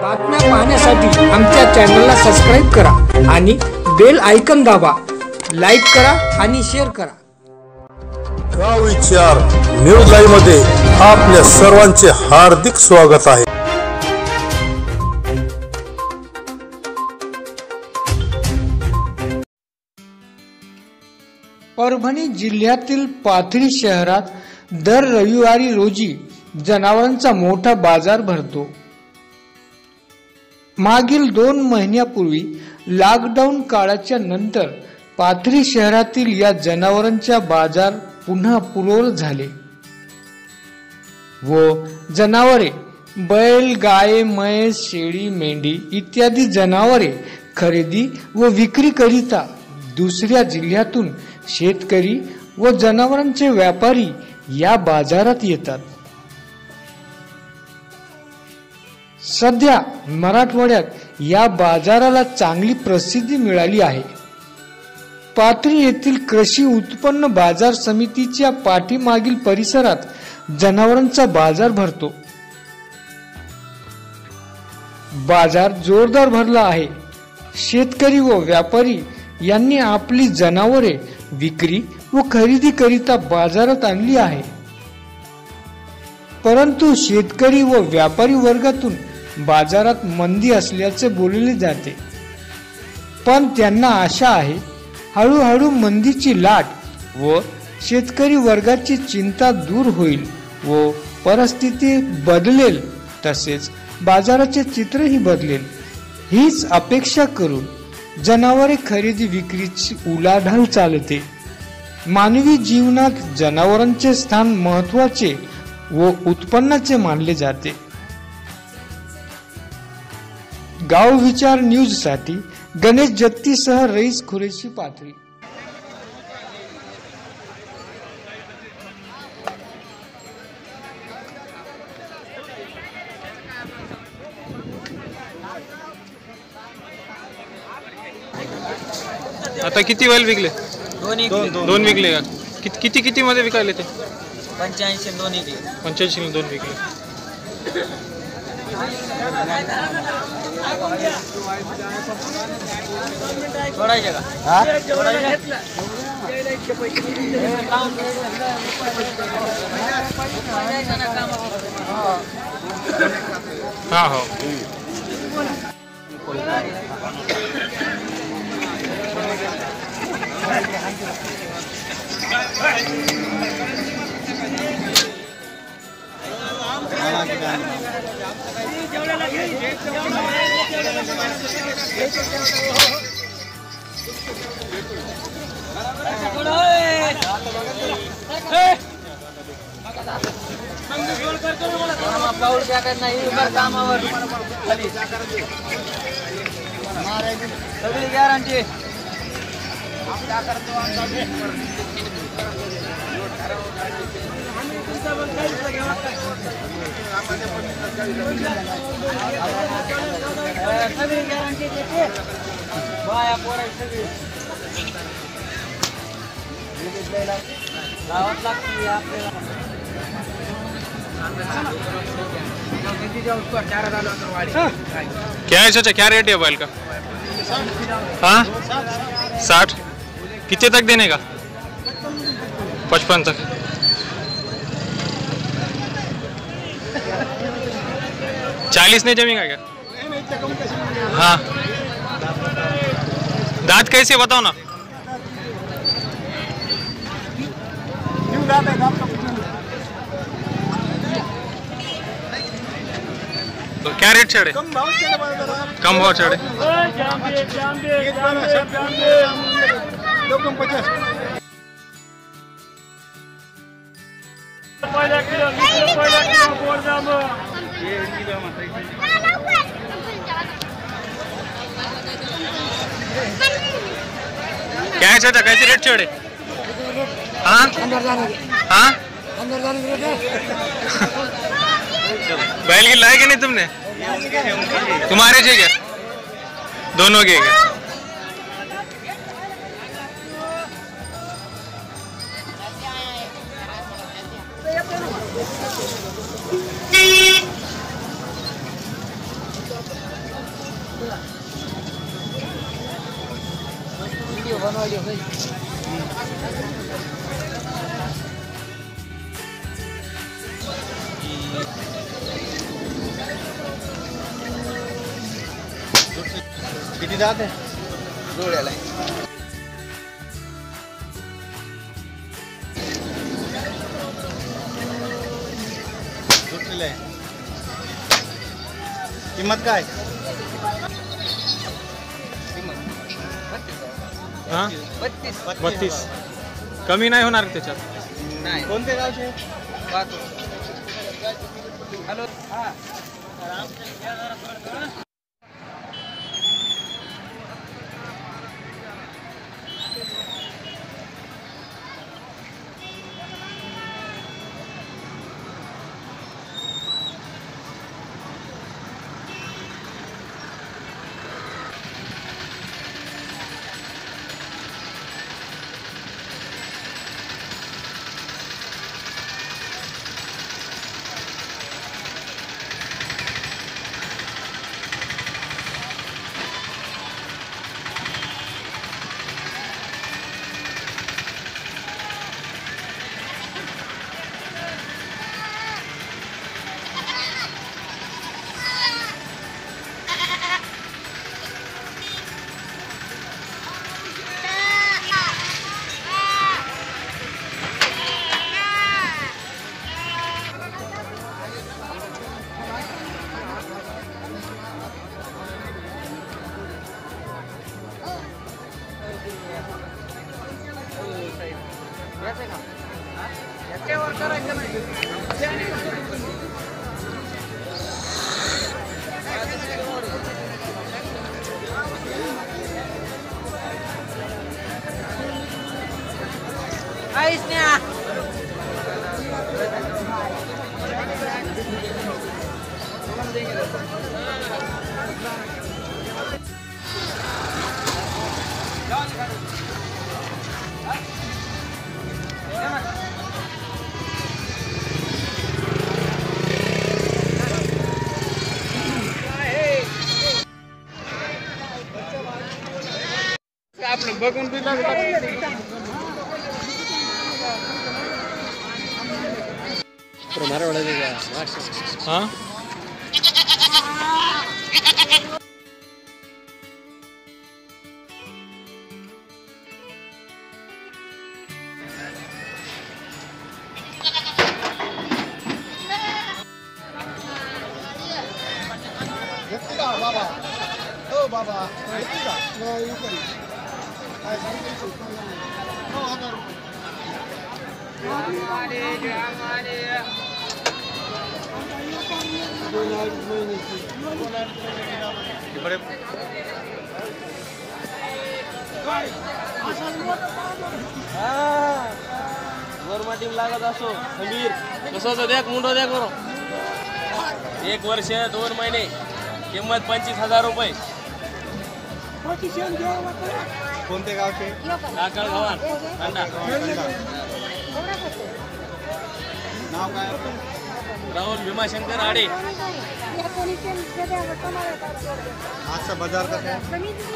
बातम्या पाहण्यासाठी आमच्या चॅनलला सबस्क्राईब करा आणि बेल आयकॉन दाबा. लाईक करा आणि शेअर करा. गाव विचार न्यूज लाईव्ह मध्ये आपल्या सर्वांचे हार्दिक स्वागत आहे. परभणी जिल्ह्यातील पाथरी शहरात दर रविवारी रोजी जनावरांचा मोठा बाजार भरतो. मागील 2 महिन्यापूर्वी लॉकडाऊन काळाच्या नंतर पाथरी शहरातील या जनावरांचा बाजार पुन्हा पूर्ववत झाले व जनावरे बैल, गाय, म्हैस, शेळी, मेंढी इत्यादी जनावरे खरेदी व विक्री करिता दुसऱ्या जिल्ह्यातून शेतकरी व जनावरांचे व्यापारी या बाजारात येतात. सध्या मराठवाड्यात या बाजाराला चांगली प्रसिद्धी मिळाली आहे. पाथरी येथील कृषी उत्पन्न बाजार समितीच्या पाठीमागील परिसरात जनावरांचा बाजार भरतो. बाजार जोरदार भरला आहे. शेतकरी व व्यापारी यांनी आपली जनावरे विक्री व खरेदी करिता बाजारात आणली आहे. परंतु शेतकरी व व्यापारी वर्गातून बाजारात मंदी असल्याचे बोलले जाते. पण त्यांना आशा आहे हळूहळू मंदीची लाट व शेतकरी वर्गाची चिंता दूर होईल व परिस्थिती बदलेल, तसेच बाजाराचे चित्रही बदलेल हीच अपेक्षा करून जनावरे खरेदी विक्रीची उलाढाल चालते. मानवी जीवनात जनावरांचे स्थान महत्त्वाचे व उत्पन्नाचे मानले जाते. गाव विचार न्यूज साठी गणेश जत्तीसह रईस खुरेशी, पाथरी. आता किती वेळ विकले? दोन विकले का? किती मध्ये विकायले ते? 85 दोन विकले. 85 दोन विकले. सोडायचे का? हा हो. पाऊल टाकत नाही कामावर सगळी गॅरंटी. बाया पोराय सगळी गावात लागते आपल्याला. क्या है चाचा, क्या रेट है बैल का? हाँ 60. कितने तक देने का? 55 तक. चालीस नहीं जमेगा क्या? हाँ. दांत कैसे बताओ ना. तो क्या रेट चढ़े? कम भाव चढ़े. क्या है चाचा, कैसे रेट चढ़े? हाँ हाँ. बैल की लाए कि नहीं तुमने? तुम्हारे थे क्या? दोनों के क्या? किती दात आहे जोड्याला दुसरीला आहे. किंमत काय? हा 32 32 कमी नाही होणार त्याच्यात. नाही कोणते गावचे? पाहतो. हॅलो हा याच्यावर करायचं नाही. आईस न्या आपलं बघून दिलं हा बाबा हो बाबा वर लागत असो खंबीर कसं होतं देख मुंडो देख बरो 1 वर्ष 2 महिने किंमत 25,000 रुपये. कोणते गावचे? काकळ गव्हाण अंडा नाव काय? राहुल भीमाशंकर आडे. आजचा बाजार कसा आहे?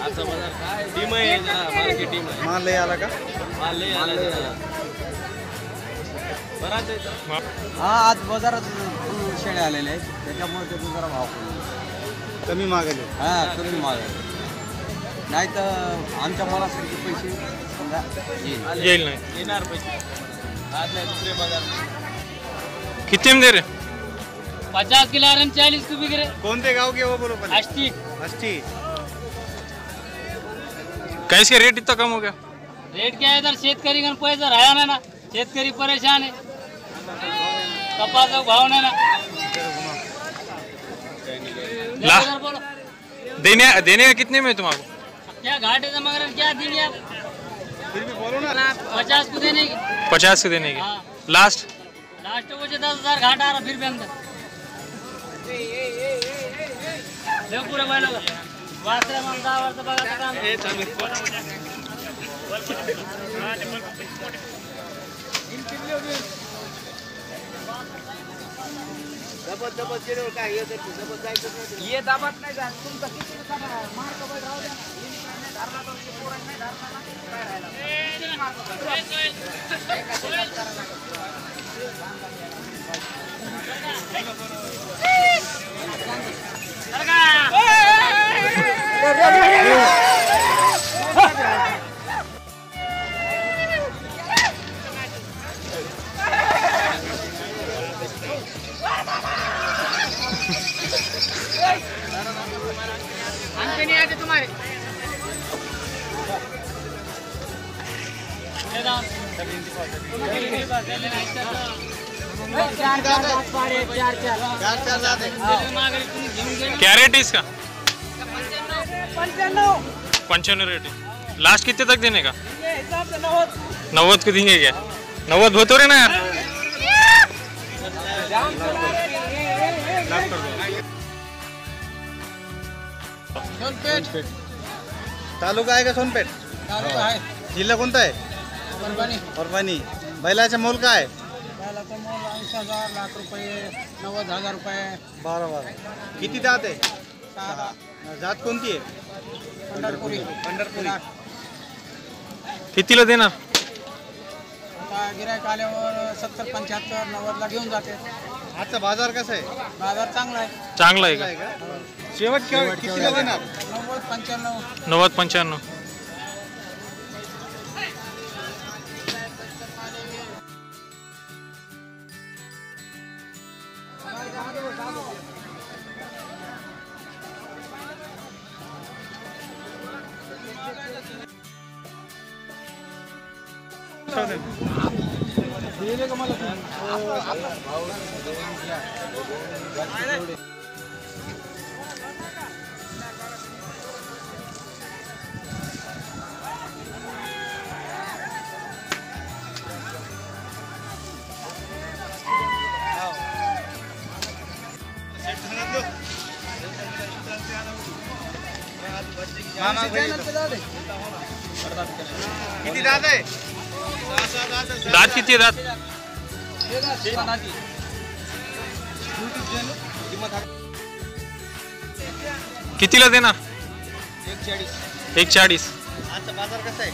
आजचा बाजार काय टीम आहे मार्केट टीम आहे. माल लय आला का? माल लय आला बराच आहे. हा आज बाजारात शेळे आलेले आहेत त्याच्यामुळे त्याचा जरा भाव कमी मागेल. हा कमी माल नाही तर आमच्या मनासारखे पैसे समजा येईल नाही. येणार पैसे आज नाही दुसरे बाजार. किती में दे रहे? 50 किलो 40 को बिक रहे. कोणते गाव के वो बोलो पहले? अष्टी अष्टी. कैसे रेट इतना कम हो गया? रेट क्या है इधर शेतकरी का पैसा रहा नहीं ना. शेतकरी परेशान है. कपास का भाव नहीं ना. ला बोलो देने का कितने में तुम्हारा? क्या घाटे से मगर क्या देंगे आप? फिर भी बोलो ना. 50 को देने की. 50 के देने के हाँ. लास्ट. लास्ट मुझे 10,000 घाटा आ रहा फिर भी अंदर. देखो पूरे भाई लोग वास्ते ममता वर्ष बघा काम. ये दाबत नाही तुमचा किती मार्क राहू द्या. क्या रेट है इसका? 95 रेट है। लास्ट कितने तक देने का? 90 को देंगे क्या? 90 बहुत हो रहे ना यार। सोनपेठ तालुका आहे का सोनपेठ? जिल्हा कोणता आहे? परभणी. बैलाचा मोल काय? बैलाचा मोल 80,000 लाख रुपये 90,000 रुपये. बरं. किती दात आहे? 6 जात कोणती आहे? पंढरपुरी. कितीला देणार? आता गिऱ्हाईक आल्यावर 70, 75, 90ला घेऊन जाते. आजचा बाजार कसा आहे? बाजार चांगला आहे. चांगला आहे का? शेवट कितीला देणार? 90, 95. 90, 95. किती दात आहे? दात किती आहे? दात कितीला देणार? 140. आजचा बाजार कसा आहे?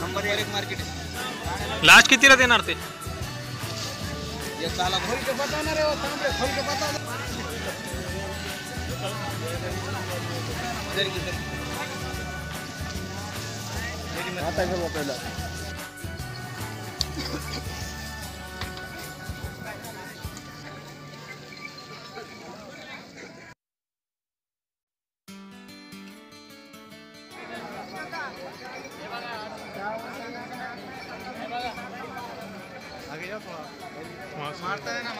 नंबर 1 मार्केट आहे. लास्ट कितीला देणार ते? मारता है ना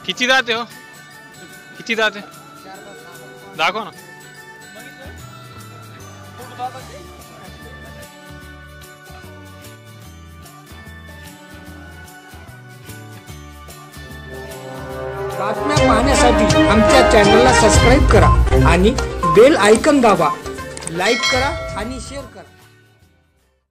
किती दात आहे हो? किती दात आहे? दाखव ना. बातम्या पाहण्यासाठी आमच्या चॅनलला सबस्क्राईब करा आणि बेल आयकॉन दाबा. लाईक करा आणि शेअर करा.